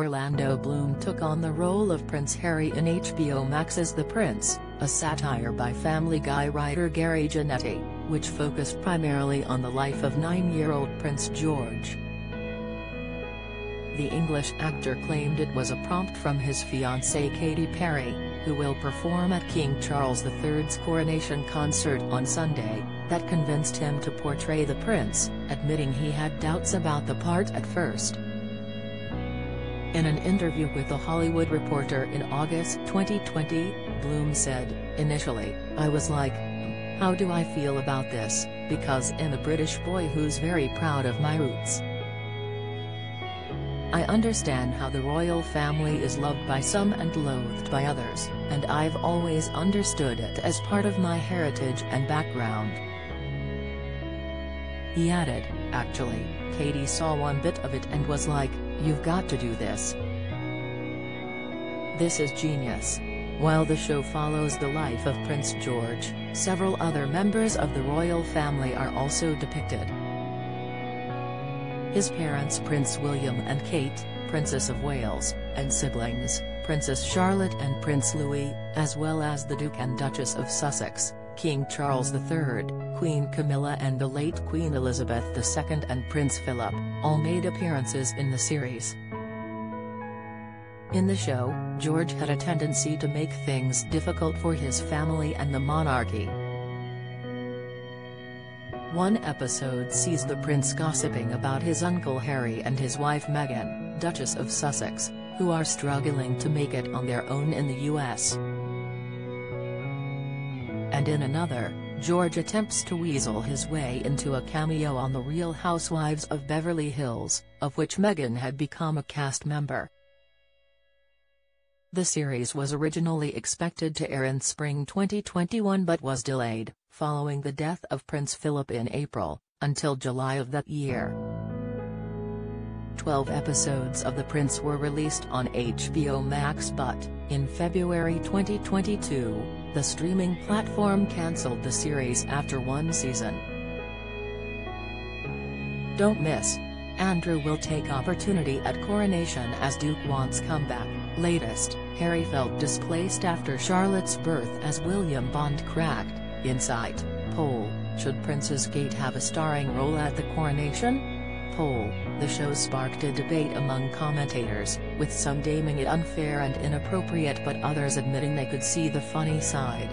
Orlando Bloom took on the role of Prince Harry in HBO Max's The Prince, a satire by Family Guy writer Gary Janetti, which focused primarily on the life of 9-year-old Prince George. The English actor claimed it was a prompt from his fiancée Katy Perry, who will perform at King Charles III's coronation concert on Sunday, that convinced him to portray the prince, admitting he had doubts about the part at first. In an interview with The Hollywood Reporter in August 2020, Bloom said, "Initially, I was like, how do I feel about this, because I'm a British boy who's very proud of my roots. I understand how the royal family is loved by some and loathed by others, and I've always understood it as part of my heritage and background." He added, "Actually, Katy saw one bit of it and was like, you've got to do this. This is genius." While the show follows the life of Prince George, several other members of the royal family are also depicted. His parents Prince William and Kate, Princess of Wales, and siblings, Princess Charlotte and Prince Louis, as well as the Duke and Duchess of Sussex, King Charles III, Queen Camilla and the late Queen Elizabeth II and Prince Philip, all made appearances in the series. In the show, George had a tendency to make things difficult for his family and the monarchy. One episode sees the prince gossiping about his uncle Harry and his wife Meghan, Duchess of Sussex, who are struggling to make it on their own in the US. And in another, George attempts to weasel his way into a cameo on The Real Housewives of Beverly Hills, of which Meghan had become a cast member. The series was originally expected to air in spring 2021 but was delayed, following the death of Prince Philip in April, until July of that year. 12 episodes of The Prince were released on HBO Max but, in February 2022, the streaming platform cancelled the series after one season. Don't miss. Andrew will take opportunity at coronation as Duke wants comeback. Latest, Harry felt displaced after Charlotte's birth as William Bond cracked, Insight, poll, should Princess Kate have a starring role at the coronation? Poll, the show sparked a debate among commentators, with some deeming it unfair and inappropriate but others admitting they could see the funny side.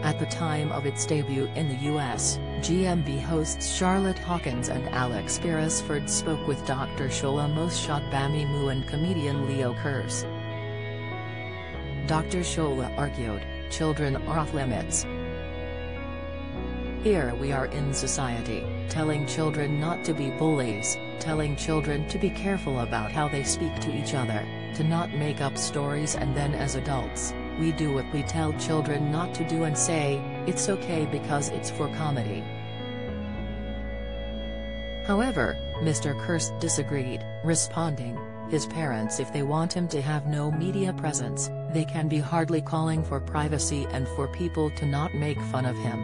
At the time of its debut in the US, GMB hosts Charlotte Hawkins and Alex Beresford spoke with Dr. Shola Mosshad-Bamimu and comedian Leo Kurz. Dr. Shola argued, children are off limits. Here we are in society, telling children not to be bullies, telling children to be careful about how they speak to each other, to not make up stories, and then as adults, we do what we tell children not to do and say, it's okay because it's for comedy. However, Mr. Kurz disagreed, responding, his parents, if they want him to have no media presence, they can be hardly calling for privacy and for people to not make fun of him.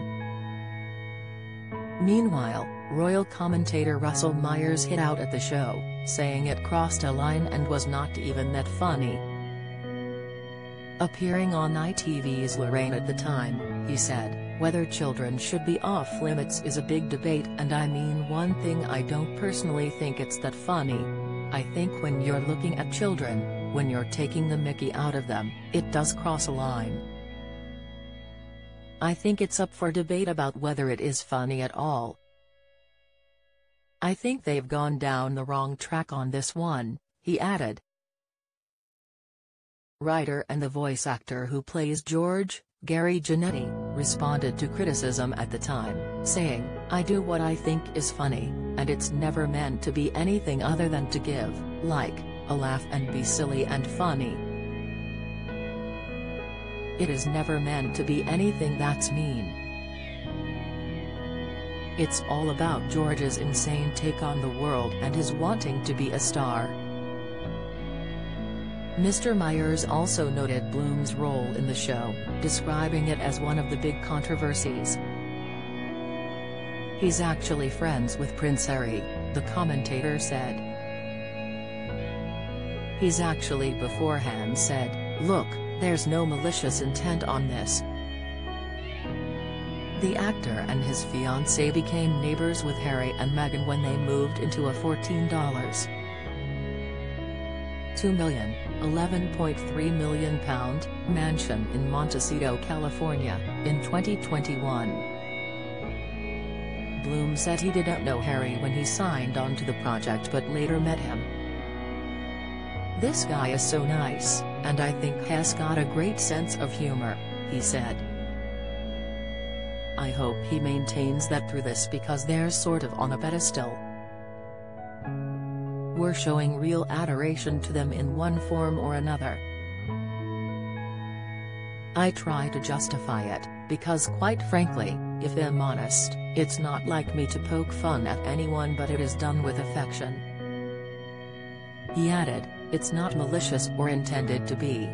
Meanwhile, royal commentator Russell Myers hit out at the show, saying it crossed a line and was not even that funny. Appearing on ITV's Lorraine at the time, he said, whether children should be off limits is a big debate, and I mean, one thing, I don't personally think it's that funny. I think when you're looking at children, when you're taking the mickey out of them, it does cross a line. I think it's up for debate about whether it is funny at all. I think they've gone down the wrong track on this one," he added. Writer and the voice actor who plays George, Gary Janetti, responded to criticism at the time, saying, "I do what I think is funny, and it's never meant to be anything other than to give, like, a laugh and be silly and funny. It is never meant to be anything that's mean. It's all about George's insane take on the world and his wanting to be a star." Mr. Myers also noted Bloom's role in the show, describing it as one of the big controversies. "He's actually friends with Prince Harry," the commentator said. He's actually beforehand said, "Look, there's no malicious intent on this." The actor and his fiancée became neighbors with Harry and Meghan when they moved into a $14.2 million, £11.3 million mansion in Montecito, California, in 2021. Bloom said he didn't know Harry when he signed on to the project but later met him. "This guy is so nice, and I think has got a great sense of humor," he said. "I hope he maintains that through this because they're sort of on a pedestal. We're showing real adoration to them in one form or another. I try to justify it, because quite frankly, if I'm honest, it's not like me to poke fun at anyone, but it is done with affection." He added, "It's not malicious or intended to be.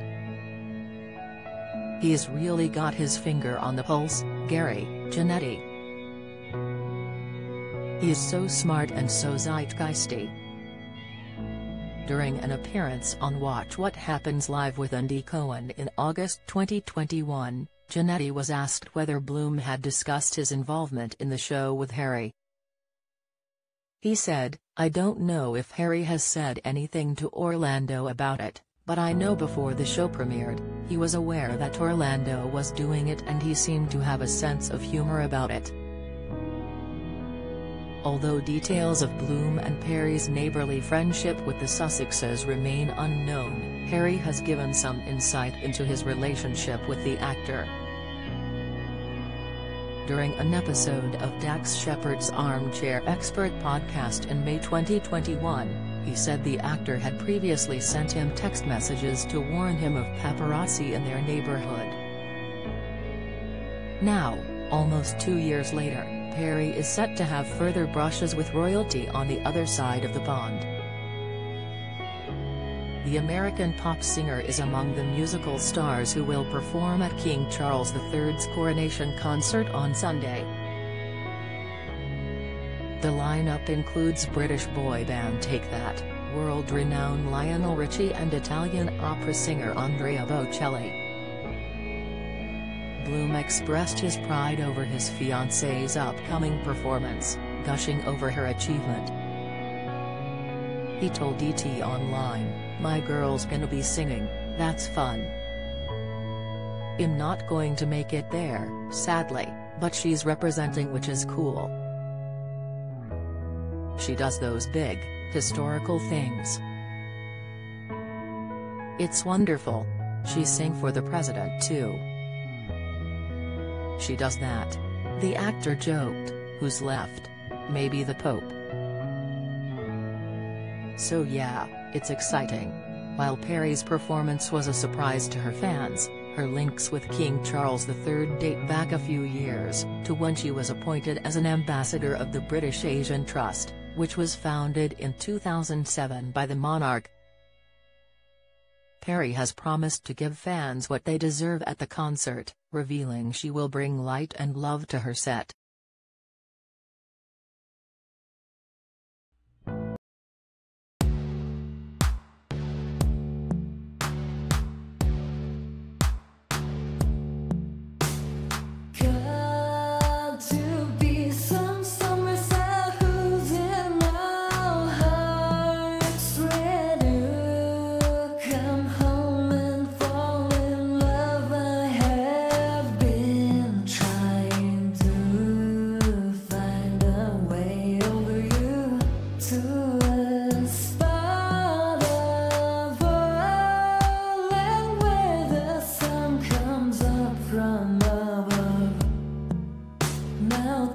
He's really got his finger on the pulse, Gary, Janetti. He is so smart and so zeitgeisty." During an appearance on Watch What Happens Live with Andy Cohen in August 2021, Janetti was asked whether Bloom had discussed his involvement in the show with Harry. He said, "I don't know if Harry has said anything to Orlando about it, but I know before the show premiered, he was aware that Orlando was doing it and he seemed to have a sense of humor about it." Although details of Bloom and Perry's neighborly friendship with the Sussexes remain unknown, Harry has given some insight into his relationship with the actor. During an episode of Dax Shepard's Armchair Expert podcast in May 2021, he said the actor had previously sent him text messages to warn him of paparazzi in their neighborhood. Now, almost 2 years later, Perry is set to have further brushes with royalty on the other side of the pond. The American pop singer is among the musical stars who will perform at King Charles III's coronation concert on Sunday. The lineup includes British boy band Take That, world-renowned Lionel Richie and Italian opera singer Andrea Bocelli. Bloom expressed his pride over his fiancée's upcoming performance, gushing over her achievement. He told ET Online, "My girl's gonna be singing, that's fun. I'm not going to make it there, sadly, but she's representing, which is cool. She does those big, historical things. It's wonderful. She sang for the president too. She does that." The actor joked, "Who's left? Maybe the Pope." So yeah, it's exciting. While Perry's performance was a surprise to her fans, her links with King Charles III date back a few years, to when she was appointed as an ambassador of the British Asian Trust, which was founded in 2007 by the monarch. Perry has promised to give fans what they deserve at the concert, revealing she will bring light and love to her set. Now